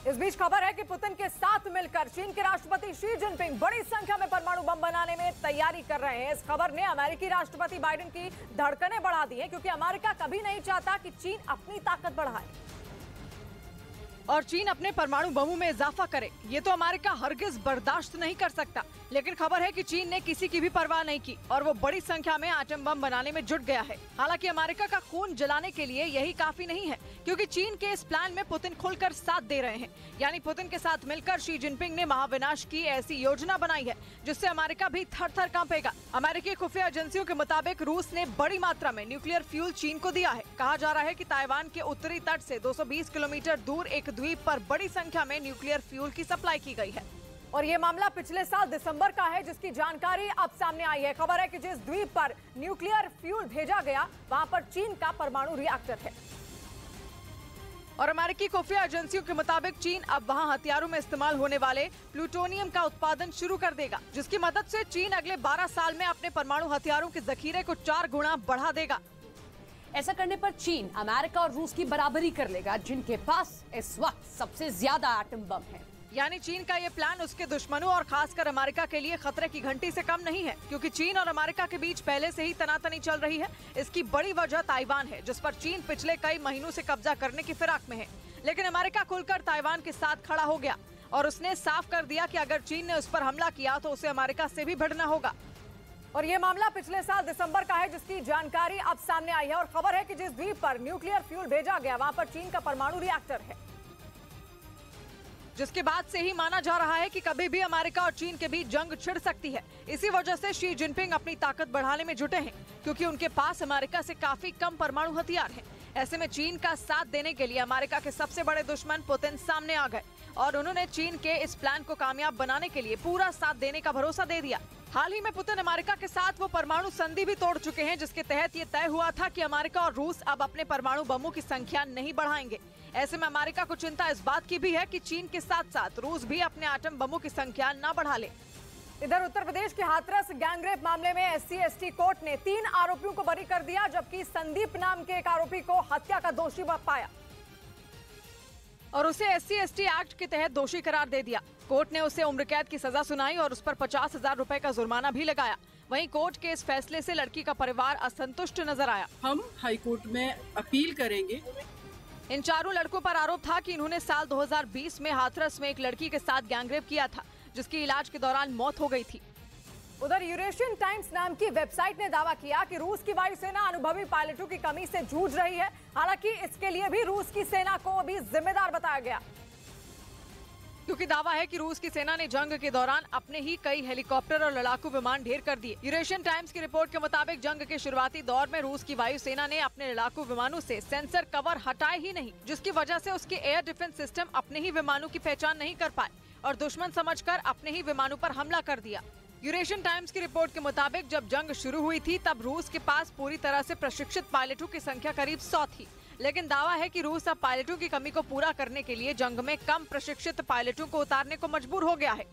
इस बीच खबर है कि पुतिन के साथ मिलकर चीन के राष्ट्रपति शी जिनपिंग बड़ी संख्या में परमाणु बम बनाने में तैयारी कर रहे हैं। इस खबर ने अमेरिकी राष्ट्रपति बाइडेन की धड़कनें बढ़ा दी हैं, क्योंकि अमेरिका कभी नहीं चाहता कि चीन अपनी ताकत बढ़ाए और चीन अपने परमाणु बमों में इजाफा करे। ये तो अमेरिका हरगिज बर्दाश्त नहीं कर सकता। लेकिन खबर है कि चीन ने किसी की भी परवाह नहीं की और वो बड़ी संख्या में एटम बम बनाने में जुट गया है। हालांकि अमेरिका का खून जलाने के लिए यही काफी नहीं है, क्योंकि चीन के इस प्लान में पुतिन खुलकर साथ दे रहे हैं। यानी पुतिन के साथ मिलकर शी जिनपिंग ने महाविनाश की ऐसी योजना बनाई है जिससे अमेरिका भी थर-थर कांपेगा। अमेरिकी खुफिया एजेंसियों के मुताबिक रूस ने बड़ी मात्रा में न्यूक्लियर फ्यूल चीन को दिया है। कहा जा रहा है कि ताइवान के उत्तरी तट से 220 किलोमीटर दूर एक द्वीप पर बड़ी संख्या में न्यूक्लियर फ्यूल की सप्लाई की गई है और ये मामला पिछले साल दिसंबर का है, जिसकी जानकारी अब सामने आई है। खबर है कि जिस द्वीप पर न्यूक्लियर फ्यूल भेजा गया वहां पर चीन का परमाणु रिएक्टर है और अमेरिकी खुफिया एजेंसियों के मुताबिक चीन अब वहां हथियारों में इस्तेमाल होने वाले प्लूटोनियम का उत्पादन शुरू कर देगा, जिसकी मदद से चीन अगले 12 साल में अपने परमाणु हथियारों के जखीरे को 4 गुना बढ़ा देगा। ऐसा करने पर चीन अमेरिका और रूस की बराबरी कर लेगा, जिनके पास इस वक्त सबसे ज्यादा एटम बम है। यानी चीन का ये प्लान उसके दुश्मनों और खासकर अमेरिका के लिए खतरे की घंटी से कम नहीं है, क्योंकि चीन और अमेरिका के बीच पहले से ही तनातनी चल रही है। इसकी बड़ी वजह ताइवान है, जिस पर चीन पिछले कई महीनों से कब्जा करने की फिराक में है। लेकिन अमेरिका खुलकर ताइवान के साथ खड़ा हो गया और उसने साफ कर दिया कि अगर चीन ने उस पर हमला किया तो उसे अमेरिका से भी भिड़ना होगा। और ये मामला पिछले साल दिसंबर का है, जिसकी जानकारी अब सामने आई है और खबर है कि जिस द्वीप पर न्यूक्लियर फ्यूल भेजा गया वहां पर चीन का परमाणु रिएक्टर है, जिसके बाद से ही माना जा रहा है कि कभी भी अमेरिका और चीन के बीच जंग छिड़ सकती है। इसी वजह से शी जिनपिंग अपनी ताकत बढ़ाने में जुटे हैं, क्योंकि उनके पास अमेरिका से काफी कम परमाणु हथियार हैं। ऐसे में चीन का साथ देने के लिए अमेरिका के सबसे बड़े दुश्मन पुतिन सामने आ गए और उन्होंने चीन के इस प्लान को कामयाब बनाने के लिए पूरा साथ देने का भरोसा दे दिया। हाल ही में पुतिन अमेरिका के साथ वो परमाणु संधि भी तोड़ चुके हैं, जिसके तहत ये तय हुआ था कि अमेरिका और रूस अब अपने परमाणु बमों की संख्या नहीं बढ़ाएंगे। ऐसे में अमेरिका को चिंता इस बात की भी है कि चीन के साथ साथ रूस भी अपने एटम बमों की संख्या न बढ़ा ले। इधर उत्तर प्रदेश के हाथरस गैंगरेप मामले में SC/ST कोर्ट ने 3 आरोपियों को बरी कर दिया, जबकि संदीप नाम के एक आरोपी को हत्या का दोषी पाया और उसे SC/ST एक्ट के तहत दोषी करार दे दिया। कोर्ट ने उसे उम्र कैद की सजा सुनाई और उस पर 50,000 रुपए का जुर्माना भी लगाया। वहीं कोर्ट के इस फैसले से लड़की का परिवार असंतुष्ट नजर आया। हम हाईकोर्ट में अपील करेंगे। इन चारों लड़कों पर आरोप था कि इन्होंने साल 2020 में हाथरस में एक लड़की के साथ गैंगरेप किया था, जिसकी इलाज के दौरान मौत हो गई थी। उधर यूरेशियन टाइम्स नाम की वेबसाइट ने दावा किया कि रूस की वायुसेना अनुभवी पायलटों की कमी से जूझ रही है। हालांकि इसके लिए भी रूस की सेना को अभी जिम्मेदार बताया गया, क्योंकि दावा है कि रूस की सेना ने जंग के दौरान अपने ही कई हेलीकॉप्टर और लड़ाकू विमान ढेर कर दिए। यूरेशियन टाइम्स की रिपोर्ट के मुताबिक जंग के शुरुआती दौर में रूस की वायुसेना ने अपने लड़ाकू विमानों से सेंसर कवर हटाए ही नहीं, जिसकी वजह से उसके एयर डिफेंस सिस्टम अपने ही विमानों की पहचान नहीं कर पाए और दुश्मन समझकर अपने ही विमानों पर हमला कर दिया। यूरेशियन टाइम्स की रिपोर्ट के मुताबिक जब जंग शुरू हुई थी तब रूस के पास पूरी तरह से प्रशिक्षित पायलटों की संख्या करीब 100 थी। लेकिन दावा है कि रूस अब पायलटों की कमी को पूरा करने के लिए जंग में कम प्रशिक्षित पायलटों को उतारने को मजबूर हो गया है।